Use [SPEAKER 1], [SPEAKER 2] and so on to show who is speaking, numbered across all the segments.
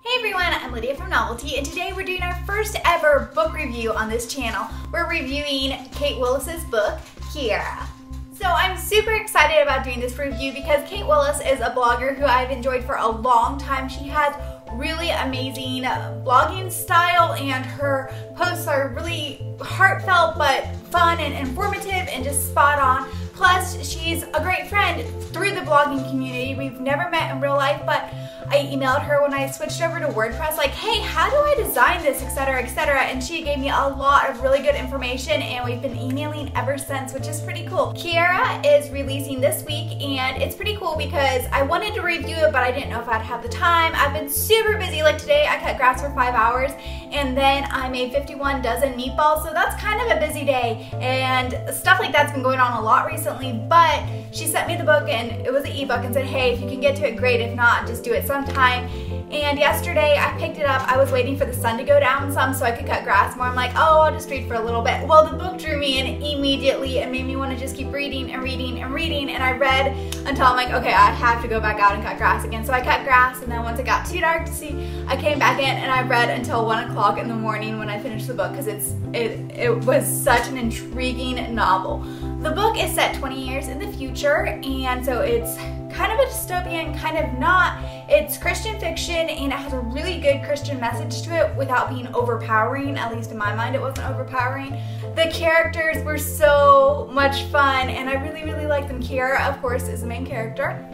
[SPEAKER 1] Hey everyone, I'm Lydia from Novelty, and today we're doing our first ever book review on this channel. We're reviewing Kate Willis's book, Kiera. So I'm super excited about doing this review because Kate Willis is a blogger who I've enjoyed for a long time. She has really amazing blogging style and her posts are really heartfelt but fun and informative and just spot on. Plus, she's a great friend through the blogging community. We've never met in real life, but I emailed her when I switched over to WordPress like, hey, how do I design this, etc., etc., and she gave me a lot of really good information and we've been emailing ever since, which is pretty cool. Kiera is releasing this week and it's pretty cool because I wanted to review it but I didn't know if I'd have the time. I've been super busy. Like today I cut grass for 5 hours and then I made 51 dozen meatballs, so that's kind of a busy day and stuff like that's been going on a lot recently, but she sent me the book and it was an ebook and said, hey, if you can get to it, great. If not, just do it sometime. And yesterday I picked it up. I was waiting for the sun to go down some so I could cut grass more. I'm like, oh, I'll just read for a little bit. Well, the book drew me in immediately and made me want to just keep reading and reading and reading, and I read until I'm like, okay, I have to go back out and cut grass again. So I cut grass, and then once it got too dark to see, I came back in and I read until 1 o'clock in the morning when I finished the book because it was such an intriguing novel. The book is set 20 years in the future, and so it's kind of a dystopian, kind of not. It's Christian fiction and it has a really good Christian message to it without being overpowering. At least in my mind it wasn't overpowering. The characters were so much fun and I really, really like them. Kiera, of course, is the main character.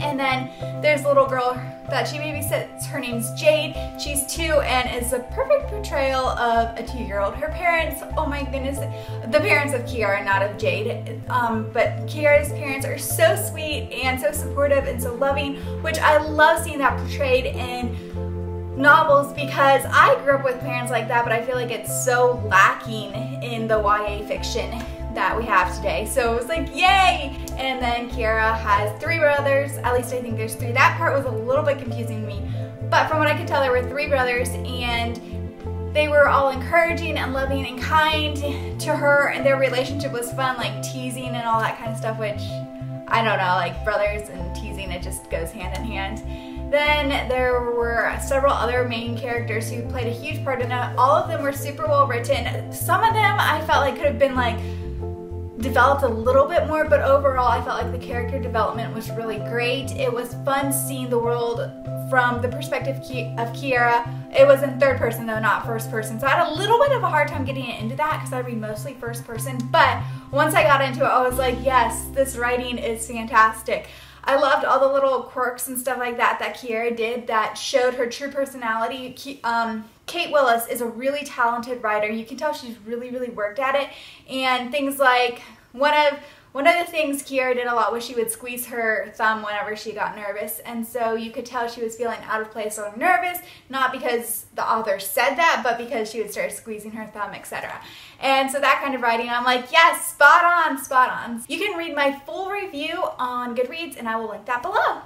[SPEAKER 1] And then there's a little girl that she babysits. Her name's Jade. She's 2 and is a perfect portrayal of a 2-year-old. Her parents, oh my goodness, the parents of Kiera, not of Jade. But Kiera's parents are so sweet and so supportive and so loving, which I love seeing that portrayed in novels because I grew up with parents like that, but I feel like it's so lacking in the YA fiction that we have today. So it was like, yay! And then Kiera has 3 brothers, at least I think there's 3. That part was a little bit confusing to me, but from what I could tell there were 3 brothers and they were all encouraging and loving and kind to her, and their relationship was fun, like teasing and all that kind of stuff, which I don't know, like brothers and teasing, it just goes hand in hand. Then there were several other main characters who played a huge part in it. All of them were super well written. Some of them I felt like could have been like developed a little bit more, but overall I felt like the character development was really great. It was fun seeing the world from the perspective of Kiera. It was in 3rd person though, not 1st person, so I had a little bit of a hard time getting into that because I read mostly 1st person, but once I got into it I was like, yes, this writing is fantastic. I loved all the little quirks and stuff like that that Kiera did that showed her true personality. Kate Willis is a really talented writer. You can tell she's really, really worked at it. And things like, one of the things Kiera did a lot was she would squeeze her thumb whenever she got nervous. And so you could tell she was feeling out of place or nervous, not because the author said that, but because she would start squeezing her thumb, etc. And so that kind of writing, I'm like, yes, spot on, spot on. You can read my full review on Goodreads and I will link that below.